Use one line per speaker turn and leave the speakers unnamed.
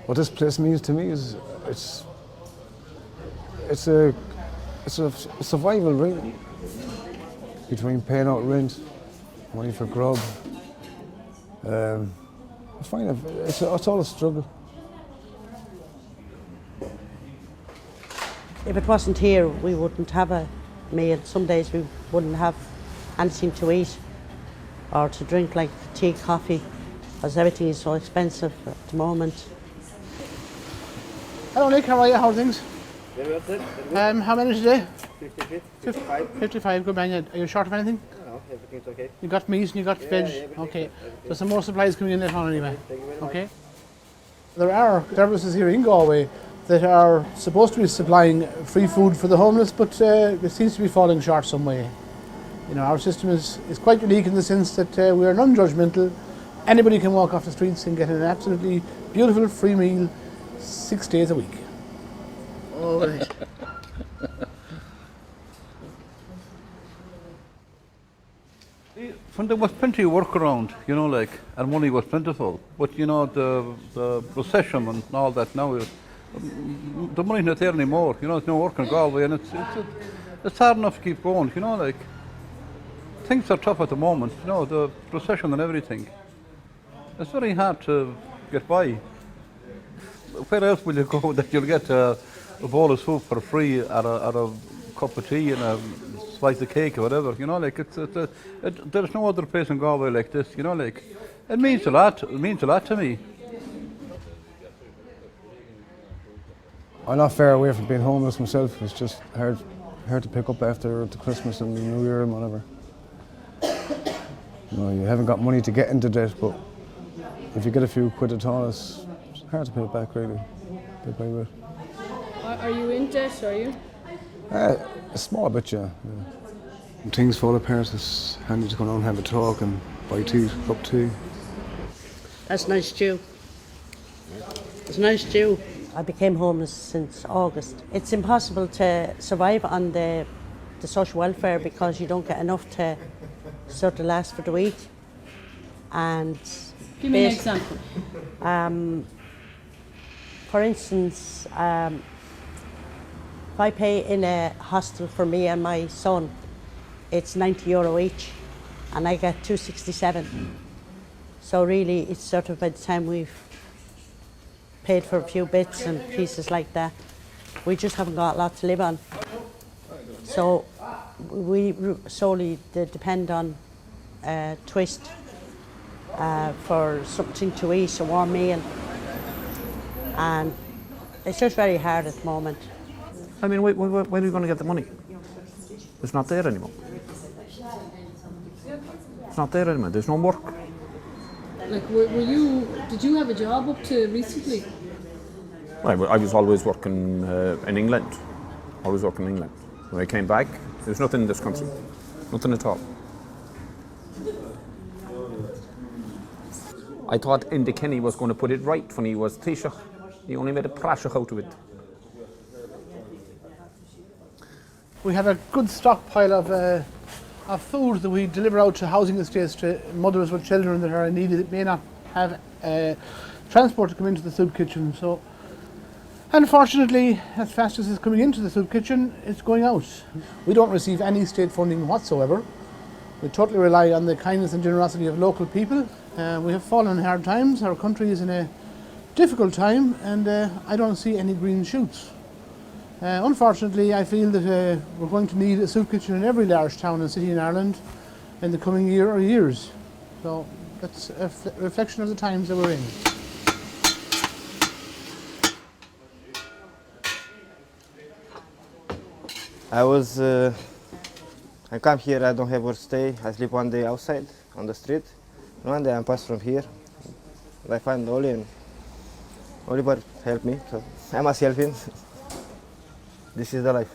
What this place means to me is it's a survival really, between paying out rent, money for grub. I find it's all a struggle.
If it wasn't here, we wouldn't have a meal. Some days we wouldn't have anything to eat or to drink, like tea, coffee, because everything is so expensive at the moment.
Hello Nick, how are you? How are things?
Very well, sir.
How many today?
55.
55, good man. Are you short of anything?
No, everything's okay.
You got meat and you got veg?
Yeah,
Okay. There's some more supplies coming in later on anyway.
Thank you very much.
Okay. There are services here in Galway that are supposed to be supplying free food for the homeless, but it seems to be falling short some way. You know, our system is quite unique in the sense that we are non-judgmental. Anybody can walk off the streets and get an absolutely beautiful free meal 6 days a week. Oh, right.
When there was plenty of work around, you know, like, and money was plentiful, but you know, the recession and all that now is, the money's not there anymore. You know, there's no work in Galway, and it's hard enough to keep going. You know, like, things are tough at the moment. You know, the recession and everything. It's very hard to get by. Where else will you go that you'll get a bowl of soup for free, or a cup of tea and a slice of cake or whatever? You know, like, there's no other place in Galway like this. You know, like, it means a lot. It means a lot to me.
I'm not far away from being homeless myself. It's just hard to pick up after the Christmas and the New Year and whatever. You know, you haven't got money to get into debt, but if you get a few quid at all, it's hard to pay it back really, bit by bit.
Are you in debt, are you?
A small bit, yeah. When things fall apart, it's handy to go down and have a talk and buy tea, cup tea.
That's nice stew. It's nice stew. I became homeless since August. It's impossible to survive on the social welfare because you don't get enough to sort of last for the week. And
give me an example.
For instance, if I pay in a hostel for me and my son, it's €90 each, and I get €267. So really, it's sort of by the time we've paid for a few bits and pieces like that, we just haven't got a lot to live on. So we solely depend on Twist for something to eat, a warm meal, and it's just very hard at the moment.
I mean, when are we going to get the money? It's not there anymore. It's not there anymore. There's no work.
Like, did you have a job up to recently?
I was always working in England. Always working in England. When I came back, there's nothing in this country. Nothing at all. I thought Enda Kenny was going to put it right when he was Taoiseach. He only made a prashach out of it.
We have a good stockpile of food that we deliver out to housing estates to mothers with children that are in need that may not have transport to come into the soup kitchen. So, unfortunately, as fast as it's coming into the soup kitchen, it's going out. We don't receive any state funding whatsoever. We totally rely on the kindness and generosity of local people. We have fallen in hard times. Our country is in a difficult time, and I don't see any green shoots. Unfortunately, I feel that we're going to need a soup kitchen in every large town and city in Ireland in the coming year or years. So that's a reflection of the times that we're in.
I come here, I don't have where to stay. I sleep one day outside on the street. One day I pass from here. I find Oliver help me, so I must help him. This is the life.